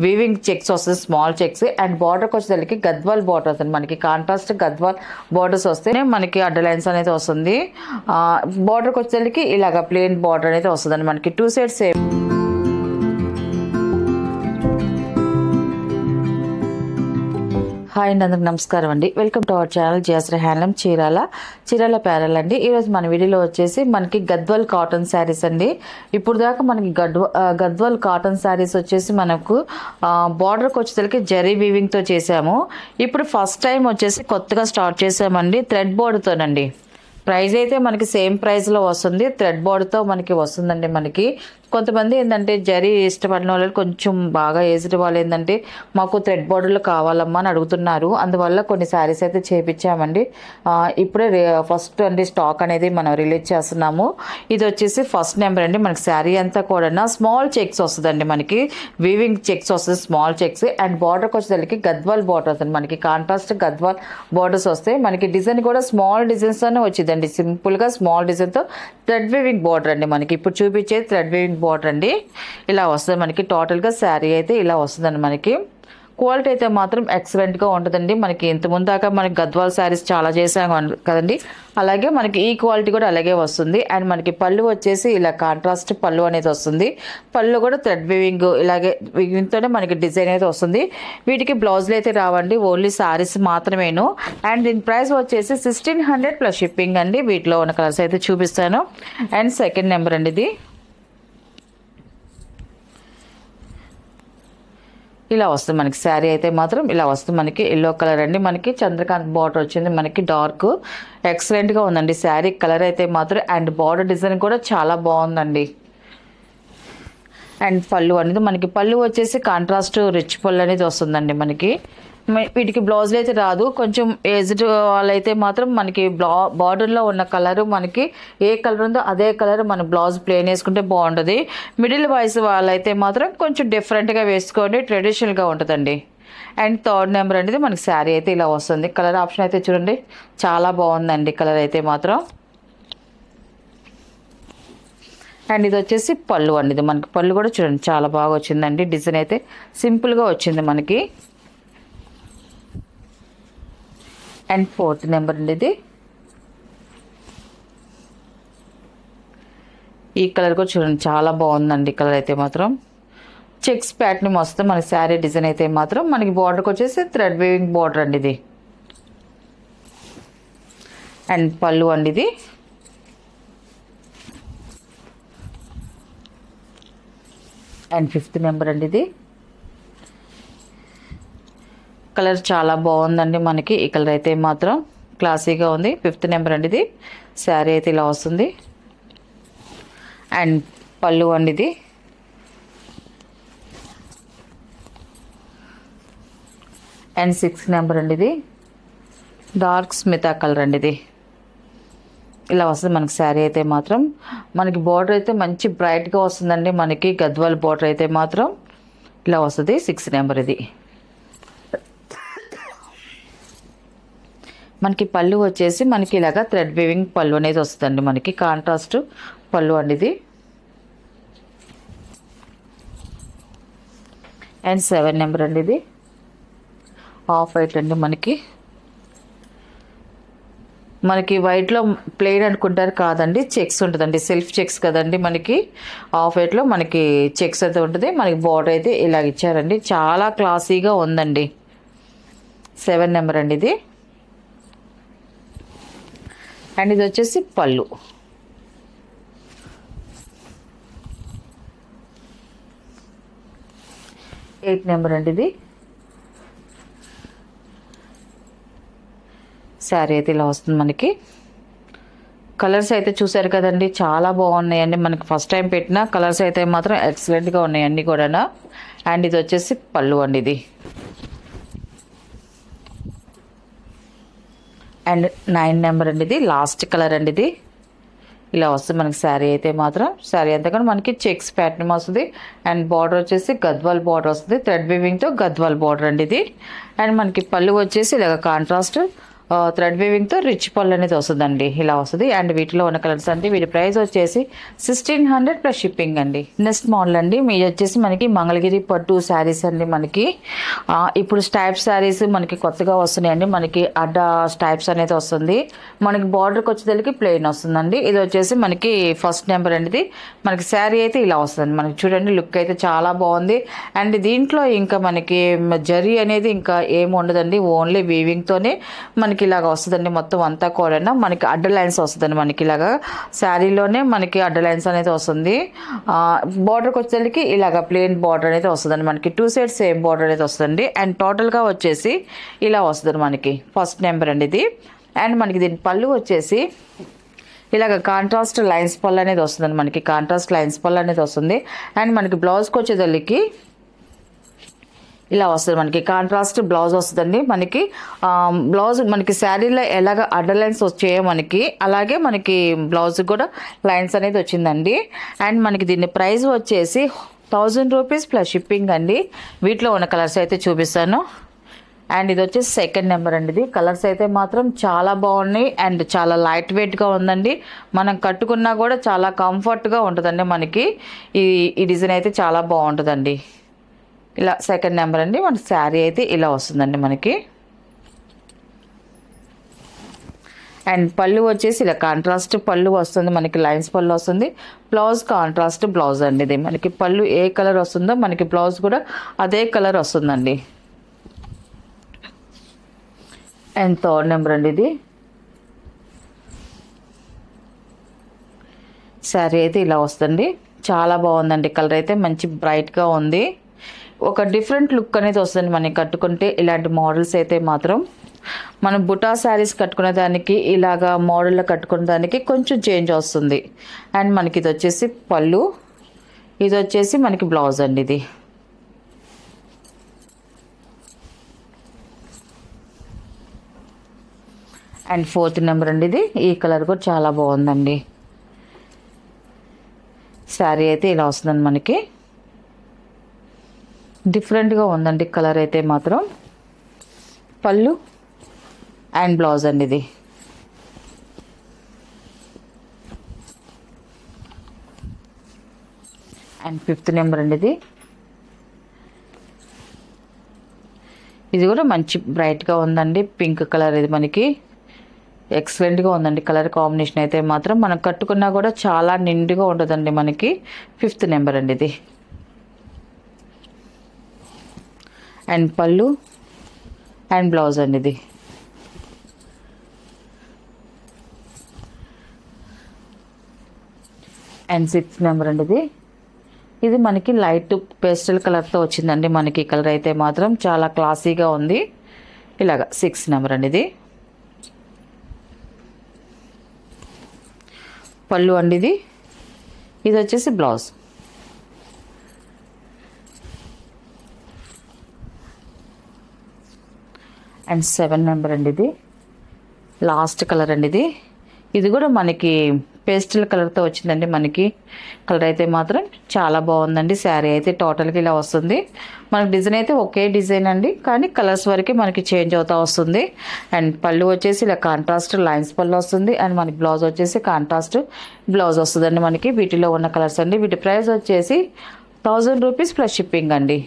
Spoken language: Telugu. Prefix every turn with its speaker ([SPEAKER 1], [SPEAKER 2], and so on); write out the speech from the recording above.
[SPEAKER 1] వీవింగ్ చెక్స్ వస్తుంది, స్మాల్ చెక్స్. అండ్ బార్డర్కి వచ్చేసరికి గద్వాల్ బార్డర్ వస్తుంది మనకి, కాంట్రాస్ట్ గద్వాల్ బార్డర్స్ వస్తాయి మనకి. అడ్డ లైన్స్ అనేది వస్తుంది. బార్డర్కి వచ్చేసరికి ఇలాగ ప్లెయిన్ బార్డర్ అనేది వస్తుంది మనకి, 2 సైడ్స్ సేమ్. హాయ్ అండి, అందరికి నమస్కారం అండి. Welcome to our channel Jayashree handloom Chirala ప్యారల్ అండి. ఈరోజు మన వీడియోలో వచ్చేసి మనకి గద్వాల్ కాటన్ శారీస్ అండి. ఇప్పుడు దాకా మనకి గద్వాల్ కాటన్ శారీస్ వచ్చేసి మనకు బార్డర్కి వచ్చేసరికి జరీ వీవింగ్తో చేసాము. ఇప్పుడు ఫస్ట్ టైం వచ్చేసి కొత్తగా స్టార్ట్ చేసామండి థ్రెడ్ బోర్డ్తోనండి. ప్రైస్ అయితే మనకి సేమ్ ప్రైస్లో వస్తుంది, థ్రెడ్ బోర్డ్తో మనకి వస్తుందండి. మనకి కొంతమంది ఏంటంటే జరీ ఇష్టపడిన వాళ్ళు, కొంచెం బాగా ఏజ్డ్ వాళ్ళు ఏంటంటే మాకు థ్రెడ్ బోర్డర్లు కావాలమ్మా అని అడుగుతున్నారు. అందువల్ల కొన్ని శారీస్ అయితే చేపించామండి. ఇప్పుడే ఫస్ట్ అండి స్టాక్ అనేది మనం రిలీజ్ చేస్తున్నాము. ఇది వచ్చేసి ఫస్ట్ నెంబర్ అండి. మనకి శారీ అంతా కూడా స్మాల్ చెక్స్ వస్తుందండి మనకి, వీవింగ్ చెక్స్ వస్తుంది, స్మాల్ చెక్స్. అండ్ బార్డర్కి వచ్చేసరికి గద్వాల్ బార్డర్ వస్తుంది మనకి, కాంట్రాస్ట్ గద్వాల్ బార్డర్స్ వస్తాయి మనకి. డిజైన్ కూడా స్మాల్ డిజైన్స్తోనే వచ్చిందండి, సింపుల్గా స్మాల్ డిజైన్తో థ్రెడ్ వీవింగ్ బార్డర్ అండి మనకి. ఇప్పుడు చూపించేది థ్రెడ్ వీవింగ్ బార్డర్ అండి. ఇలా వస్తుంది మనకి. టోటల్గా శారీ అయితే ఇలా వస్తుందండి మనకి. క్వాలిటీ అయితే మాత్రం ఎక్సలెంట్గా ఉంటుందండి మనకి. ఇంతకుముందు దాకా మనకి గద్వాల్ శారీస్ చాలా చేసాము కదండి, అలాగే మనకి ఈ క్వాలిటీ కూడా అలాగే వస్తుంది. అండ్ మనకి పళ్ళు వచ్చేసి ఇలా కాంట్రాస్ట్ పళ్ళు అనేది వస్తుంది. పళ్ళు కూడా థ్రెడ్ వీవింగ్ ఇలాగే వీవింగ్తోనే మనకి డిజైన్ అయితే వస్తుంది. వీటికి బ్లౌజులు అయితే రావండి, ఓన్లీ శారీస్ మాత్రమేను. అండ్ దీని ప్రైస్ వచ్చేసి 1600 ప్లస్ షిప్పింగ్ అండి. వీటిలో ఉన్న కలర్స్ అయితే చూపిస్తాను. అండ్ సెకండ్ నెంబర్ అండి ఇది. ఇలా వస్తుంది మనకి శారీ అయితే మాత్రం ఇలా వస్తుంది మనకి. ఎల్లో కలర్ అండి మనకి, చంద్రకాంత్ బార్డర్ వచ్చింది మనకి, డార్క్ ఎక్సలెంట్గా ఉందండి శారీ కలర్ అయితే మాత్రం. అండ్ బార్డర్ డిజైన్ కూడా చాలా బాగుందండి. అండ్ పళ్ళు అనేది మనకి, పళ్ళు వచ్చేసి కాంట్రాస్ట్ రిచ్ పళ్ళు అనేది వస్తుందండి మనకి. వీటికి బ్లౌజులు అయితే రాదు. కొంచెం ఏజ్డ్ వాళ్ళైతే మాత్రం మనకి బార్డర్లో ఉన్న కలర్ మనకి ఏ కలర్ ఉందో అదే కలర్ మన బ్లౌజ్ ప్లేన్ వేసుకుంటే బాగుంటుంది. మిడిల్ వాయిస్ వాళ్ళైతే మాత్రం కొంచెం డిఫరెంట్గా వేసుకోండి, ట్రెడిషనల్గా ఉంటుందండి. అండ్ థర్డ్ నెంబర్ అనేది మనకి శారీ అయితే ఇలా వస్తుంది. కలర్ ఆప్షన్ అయితే చూడండి చాలా బాగుందండి కలర్ అయితే మాత్రం. అండ్ ఇది వచ్చేసి పళ్ళు అండి. ఇది మనకి పళ్ళు కూడా చూడండి చాలా బాగా వచ్చిందండి. డిజైన్ అయితే సింపుల్గా వచ్చింది మనకి. అండ్ ఫోర్త్ నెంబర్ అండి ఇది. ఈ కలర్ కూడా చూడండి చాలా బాగుందండి కలర్ అయితే మాత్రం. చెక్స్ ప్యాటర్న్ వస్తే మన శారీ డిజైన్ అయితే మాత్రం మనకి బార్డర్కి వచ్చేసి థ్రెడ్ వీవింగ్ బార్డర్ అండి ఇది. అండ్ పళ్ళు అండి ఇది. అండ్ ఫిఫ్త్ నెంబర్ అండి ఇది. కలర్ చాలా బాగుందండి మనకి. ఈ కలర్ అయితే మాత్రం క్లాసీగా ఉంది. ఫిఫ్త్ నెంబర్ అండి ఇది. శారీ అయితే ఇలా వస్తుంది. అండ్ పళ్ళు అండి ఇది. అండ్ సిక్స్త్ నెంబర్ అండి ఇది. డార్క్ స్మితా కలర్ అండి ఇది. ఇలా వస్తుంది మనకి శారీ అయితే మాత్రం. మనకి బార్డర్ అయితే మంచి బ్రైట్గా వస్తుందండి మనకి. గద్వాల్ బార్డర్ అయితే మాత్రం ఇలా వస్తుంది. 6th నెంబర్ ఇది. మనకి పళ్ళు వచ్చేసి మనకి ఇలాగా థ్రెడ్ వీవింగ్ పళ్ళు అనేది వస్తుందండి మనకి, కాంట్రాస్ట్ పళ్ళు అండి ఇది. అండ్ 7 నెంబర్ అండి ఇది. ఆఫ్ వైట్ అండి మనకి. వైట్లో ప్లెయిన్ అనుకుంటారు కాదండి, చెక్స్ ఉంటుందండి, సెల్ఫ్ చెక్స్ కదండి మనకి. ఆఫ్ వైట్లో మనకి చెక్స్ అయితే ఉంటుంది. మనకి బార్డర్ అయితే ఇలాగ ఇచ్చారండి, చాలా క్లాసీగా ఉందండి. 7 నెంబర్ అండి ఇది. అండ్ ఇది వచ్చేసి పళ్ళు. ఎయిట్ నెంబర్ అండి ఇది. శారీ అయితే ఇలా వస్తుంది మనకి. కలర్స్ అయితే చూసారు కదండి చాలా బాగున్నాయండి మనకి. ఫస్ట్ టైం పెట్టిన కలర్స్ అయితే మాత్రం ఎక్సలెంట్గా ఉన్నాయి అన్నీ కూడా. అండ్ ఇది వచ్చేసి పళ్ళు అండి ఇది. అండ్ 9 నెంబర్ అండి ఇది. లాస్ట్ కలర్ అండి ఇది. ఇలా వస్తుంది మనకి శారీ అయితే మాత్రం. శారీ అంతా కూడా మనకి చెక్స్ ప్యాటర్న్ వస్తుంది. అండ్ బార్డర్ వచ్చేసి గద్వాల్ బార్డర్ వస్తుంది, థ్రెడ్ వీవింగ్తో గద్వాల్ బార్డర్ అండి ఇది. అండ్ మనకి పళ్ళు వచ్చేసి ఇలాగ కాంట్రాస్ట్ థ్రెడ్ వీవింగ్తో రిచ్ పళ్ళు అనేది వస్తుందండి, ఇలా వస్తుంది. అండ్ వీటిలో ఉన్న కలర్స్ అండి. వీటి ప్రైస్ వచ్చేసి 1600 ప్లస్ షిప్పింగ్ అండి. నెక్స్ట్ మోడల్ అండి, మీరు వచ్చేసి మనకి మంగళగిరి పట్టు శారీస్ అండి. మనకి ఇప్పుడు స్టైప్ శారీస్ మనకి కొత్తగా వస్తున్నాయండి. మనకి అడ్డ స్టైప్స్ అనేది వస్తుంది. మనకి బార్డర్కి వచ్చేసరికి ప్లెయిన్ వస్తుందండి. ఇది వచ్చేసి మనకి ఫస్ట్ నెంబర్ అండి. మనకి శారీ అయితే ఇలా వస్తుంది. మనకి చూడండి లుక్ అయితే చాలా బాగుంది. అండ్ దీంట్లో ఇంకా మనకి జరీ అనేది ఇంకా ఏమి ఉండదండి, ఓన్లీ వీవింగ్తోనే మనకి ఇలాగ వస్తుందండి. మొత్తం అంతా కూడా మనకి అడ్డ లైన్స్ వస్తుందండి. మనకి ఇలాగా శారీలోనే మనకి అడ్డ లైన్స్ అనేది వస్తుంది. బార్డర్కి వచ్చేసరికి ఇలాగ ప్లెయిన్ బార్డర్ అనేది వస్తుందండి. మనకి 2 సైడ్స్ సేమ్ బార్డర్ అనేది వస్తుందండి. అండ్ టోటల్గా వచ్చేసి ఇలా వస్తుంది మనకి ఫస్ట్ నెంబర్ అండి ఇది. అండ్ మనకి దీని పళ్ళు వచ్చేసి ఇలాగ కాంట్రాస్ట్ లైన్స్ పళ్ళు అనేది వస్తుందండి. మనకి కాంట్రాస్ట్ లైన్స్ పళ్ళు అనేది వస్తుంది. అండ్ మనకి బ్లౌజ్కి వచ్చేసరికి ఇలా వస్తుంది. మనకి కాంట్రాస్ట్ బ్లౌజ్ వస్తుందండి. మనకి బ్లౌజ్ మనకి శారీలో ఎలాగ అడ్డ లైన్స్ వచ్చాయో మనకి అలాగే మనకి బ్లౌజ్ కూడా లైన్స్ అనేది వచ్చిందండి. అండ్ మనకి దీని ప్రైస్ వచ్చేసి 1000 రూపీస్ ప్లస్ షిప్పింగ్ అండి. వీటిలో ఉన్న కలర్స్ అయితే చూపిస్తాను. అండ్ ఇది వచ్చేసి సెకండ్ నెంబర్ అండి. ఇది కలర్స్ అయితే మాత్రం చాలా బాగున్నాయి అండ్ చాలా లైట్ వెయిట్గా ఉందండి. మనం కట్టుకున్నా కూడా చాలా కంఫర్ట్గా ఉంటుందండి. మనకి ఈ డిజైన్ అయితే చాలా బాగుంటుందండి. ఇలా సెకండ్ నెంబర్ అండి. మన శారీ అయితే ఇలా వస్తుందండి మనకి. అండ్ పళ్ళు వచ్చేసి ఇలా కాంట్రాస్ట్ పళ్ళు వస్తుంది. మనకి లైన్స్ పళ్ళు వస్తుంది. బ్లౌజ్ కాంట్రాస్ట్ బ్లౌజ్ అండి. ఇది మనకి పళ్ళు ఏ కలర్ వస్తుందో మనకి బ్లౌజ్ కూడా అదే కలర్ వస్తుందండి. అండ్ థర్డ్ నెంబర్ అండి. ఇది శారీ అయితే ఇలా వస్తుంది. చాలా బాగుందండి. కలర్ అయితే మంచి బ్రైట్గా ఉంది. ఒక డిఫరెంట్ లుక్ అనేది వస్తుంది మనకి కట్టుకుంటే. ఇలాంటి మోడల్స్ అయితే మాత్రం మనం బుటా శారీస్ కట్టుకునే దానికి ఇలాగా మోడల్లో కట్టుకునే దానికి కొంచెం చేంజ్ వస్తుంది. అండ్ మనకి ఇది వచ్చేసి పళ్ళు, ఇది వచ్చేసి మనకి బ్లౌజ్ అండి. ఇది అండ్ ఫోర్త్ నెంబర్ అండి. ఇది ఈ కలర్ కూడా చాలా బాగుందండి. శారీ అయితే ఇలా వస్తుందండి. మనకి డిఫరెంట్గా ఉందండి కలర్ అయితే మాత్రం. పళ్ళు అండ్ బ్లౌజ్ అండి. ఇది అండ్ ఫిఫ్త్ నెంబర్ అండి. ఇది కూడా మంచి బ్రైట్గా ఉందండి. పింక్ కలర్ ఇది మనకి ఎక్సలెంట్గా ఉందండి. కలర్ కాంబినేషన్ అయితే మాత్రం మనం కట్టుకున్నా కూడా చాలా నిండుగా ఉంటుందండి. మనకి ఫిఫ్త్ నెంబర్ అండి. ఇది అండ్ పళ్ళు అండ్ బ్లౌజ్ అండి. ఇది అండ్ సిక్స్త్ నెంబర్ అండి. ఇది మనకి లైట్ పేస్టల్ కలర్తో వచ్చిందండి. మనకి కలర్ అయితే మాత్రం చాలా క్లాసీగా ఉంది. ఇలాగా 6 నెంబర్ అండి. ఇది పళ్ళు అండి. ఇది వచ్చేసి బ్లౌజ్. అండ్ 7 నెంబర్ అండి. ఇది లాస్ట్ కలర్ అండి. ఇది కూడా మనకి పేస్టల్ కలర్తో వచ్చిందండి. మనకి కలర్ అయితే మాత్రం చాలా బాగుందండి. శారీ అయితే టోటల్గా ఇలా వస్తుంది. మనకి డిజైన్ అయితే ఒకే డిజైన్ అండి, కానీ కలర్స్ వరకే మనకి చేంజ్ అవుతూ వస్తుంది. అండ్ పళ్ళు వచ్చేసి ఇలా కాంట్రాస్ట్ లైన్స్ పళ్ళు వస్తుంది. అండ్ మనకి బ్లౌజ్ వచ్చేసి కాంట్రాస్ట్ బ్లౌజ్ వస్తుందండి. మనకి వీటిలో ఉన్న కలర్స్ అండి. వీటి ప్రైస్ వచ్చేసి 1000 రూపీస్ ప్లస్ షిప్పింగ్ అండి.